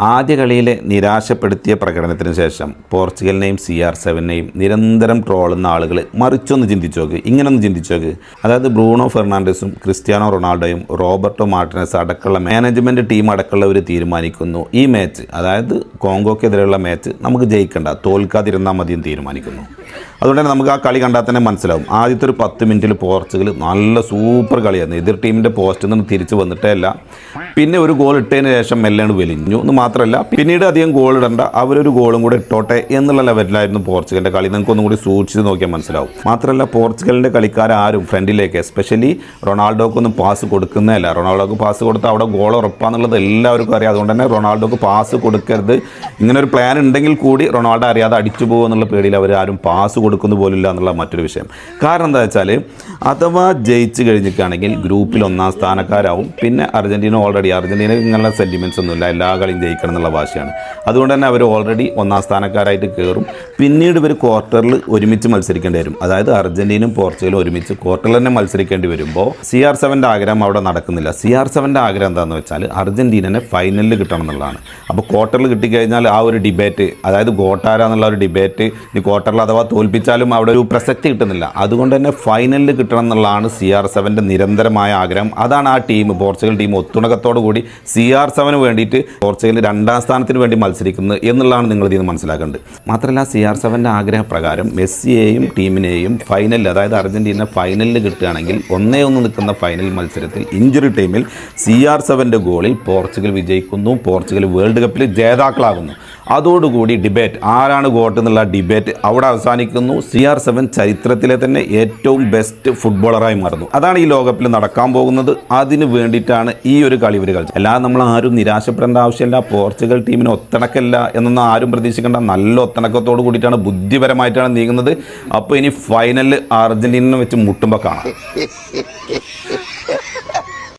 ആദ്യ കളിയിലെ നിരാശപ്പെടുത്തിയ പ്രകടനത്തിന് ശേഷം പോർച്ചുഗലിനെയും CR7നെയും നിരന്തരം ട്രോളുന്ന ആളുകൾ മറിച്ചൊന്ന് ചിന്തിച്ചു നോക്ക്. ഇങ്ങനൊന്ന് ചിന്തിച്ചു നോക്ക്. അതായത് ബ്രൂണോ ഫെർണാണ്ടസും ക്രിസ്ത്യാനോ റൊണാൾഡോയും റോബർട്ടോ മാർട്ടിനസ് അടക്കമുള്ള മാനേജ്മെൻറ്റ് ടീം അടക്കമുള്ളവർ തീരുമാനിക്കുന്നു ഈ മാച്ച്, അതായത് കോങ്കോക്കെതിരെയുള്ള മാച്ച് നമുക്ക് ജയിക്കണ്ട, തോൽക്കാതിരുന്നാൽ മതിയെന്ന് തീരുമാനിക്കുന്നു. അതുകൊണ്ട് തന്നെ നമുക്ക് ആ കളി കണ്ടാൽ തന്നെ മനസ്സിലാവും. ആദ്യത്തെ ഒരു 10 മിനിറ്റിൽ പോർച്ചുഗൽ നല്ല സൂപ്പർ കളിയായിരുന്നു. എതിർ ടീമിൻ്റെ പോസ്റ്റിൽ നിന്ന് തിരിച്ച് വന്നിട്ടേ അല്ല. പിന്നെ ഒരു ഗോൾ ഇട്ടതിന് ശേഷം മെല്ലാണ് വലിഞ്ഞു എന്ന് മാത്രമല്ല, പിന്നീട് അധികം ഗോൾ ഇടണ്ട, അവരൊരു ഗോളും കൂടെ ഇട്ടോട്ടെ എന്നുള്ള ലെവലിലായിരുന്നു പോർച്ചുഗലിൻ്റെ കളി. നിങ്ങൾക്ക് ഒന്നും കൂടി സൂക്ഷിച്ച് നോക്കിയാൽ മനസ്സിലാവും. മാത്രമല്ല പോർച്ചുഗലിൻ്റെ കളിക്കാരും ഫ്രണ്ടിലേക്ക് എസ്പെഷ്യലി റൊണാൾഡോക്കൊന്നും പാസ് കൊടുക്കുന്നതല്ല. റൊണാൾഡോക്ക് പാസ് കൊടുത്താൽ അവിടെ ഗോൾ ഉറപ്പാന്നുള്ളത് എല്ലാവർക്കും അറിയാം. അതുകൊണ്ട് തന്നെ റൊണാൾഡോക്ക് പാസ് കൊടുക്കരുത്, ഇങ്ങനെ ഒരു പ്ലാൻ ഉണ്ടെങ്കിൽ കൂടി റൊണാൾഡോ അറിയാതെ അടിച്ചു പോകുമെന്നുള്ള പേടിയിൽ അവരാരും പാസ് കൊടുക്കുന്നു പോലില്ല എന്നുള്ള മറ്റൊരു വിഷയം. കാരണം എന്താ വെച്ചാൽ, അഥവാ ജയിച്ച് കഴിഞ്ഞിട്ടാണെങ്കിൽ ഗ്രൂപ്പിൽ 1-ാം സ്ഥാനക്കാരാവും. പിന്നെ അർജൻറ്റീന ഇങ്ങനെയുള്ള സെൻറ്റിമെൻറ്റ്സ് ഒന്നുമില്ല, എല്ലാ കളിയും ജയിക്കണം എന്നുള്ള വാശിയാണ്. അതുകൊണ്ട് തന്നെ അവർ ഓൾറെഡി 1-ാം സ്ഥാനക്കാരായിട്ട് കയറും. പിന്നീട് ഇവർ ക്വാർട്ടറിൽ ഒരുമിച്ച് മത്സരിക്കേണ്ടി വരും. അതായത് അർജൻറ്റീനയും പോർച്ചുഗലും ഒരുമിച്ച് ക്വാർട്ടറിൽ തന്നെ മത്സരിക്കേണ്ടി വരുമ്പോൾ CR7ൻ്റെ ആഗ്രഹം അവിടെ നടക്കുന്നില്ല. CR7ൻ്റെ ആഗ്രഹം എന്താണെന്ന് വെച്ചാൽ അർജൻറ്റീനനെ ഫൈനലിൽ കിട്ടണം എന്നുള്ളതാണ്. അപ്പോൾ ക്വാർട്ടറിൽ കിട്ടിക്കഴിഞ്ഞാൽ ആ ഒരു ഡിബേറ്റ്, അതായത് ഗോട്ടാര എന്നുള്ള ഒരു ഡിബേറ്റ്, ഈ ക്വാർട്ടറിൽ അഥവാ തോൽപ്പിച്ചാലും അവിടെ ഒരു പ്രസക്തി കിട്ടുന്നില്ല. അതുകൊണ്ട് തന്നെ ഫൈനലിൽ കിട്ടണം എന്നുള്ളതാണ് CR7ൻ്റെ നിരന്തരമായ ആഗ്രഹം. അതാണ് ആ ടീം, പോർച്ചുഗൽ ടീം ഒത്തുണക്കത്തോടു കൂടി CR7 വേണ്ടിയിട്ട് പോർച്ചുഗൽ 2-ാം സ്ഥാനത്തിന് വേണ്ടി മത്സരിക്കുന്നത് എന്നുള്ളതാണ് നിങ്ങൾ ഇതിൽ നിന്ന് മനസ്സിലാക്കേണ്ടത്. മാത്രമല്ല CR7ൻ്റെ ആഗ്രഹപ്രകാരം മെസ്സിയെയും ടീമിനെയും ഫൈനലിൽ, അതായത് അർജൻറ്റീന ഫൈനലിൽ കിട്ടുകയാണെങ്കിൽ 1-1 നിൽക്കുന്ന ഫൈനൽ മത്സരത്തിൽ ഇഞ്ചുറി ടൈമിൽ CR7ൻ്റെ ഗോളിൽ പോർച്ചുഗൽ വിജയിക്കുന്നു, പോർച്ചുഗൽ വേൾഡ് കപ്പിൽ ജേതാക്കളാകുന്നു. അതോടുകൂടി ഡിബേറ്റ്, ആരാണ് ഗോട്ട് എന്നുള്ള ഡിബേറ്റ് അവിടെ അവസാനിക്കുന്നു. CR7 ചരിത്രത്തിലെ തന്നെ ഏറ്റവും ബെസ്റ്റ് ഫുട്ബോളറായി മാറുന്നു. അതാണ് ഈ ലോകകപ്പിൽ നടക്കാൻ പോകുന്നത്. അതിന് വേണ്ടിയിട്ടാണ് ഈ ഒരു കളി ഇവർ കളിച്ചത്. അല്ലാതെ നമ്മൾ ആരും നിരാശപ്പെടേണ്ട ആവശ്യമില്ല. പോർച്ചുഗൽ ടീമിന് ഒത്തിണക്കല്ല എന്നൊന്നും ആരും പ്രതീക്ഷിക്കേണ്ട. നല്ല ഒത്തിണക്കത്തോട് കൂടിയിട്ടാണ്, ബുദ്ധിപരമായിട്ടാണ് നീങ്ങുന്നത്. അപ്പോൾ ഇനി ഫൈനലിൽ അർജൻറ്റീനയെ വെച്ച് മുട്ടുമ്പോൾ കാണാം.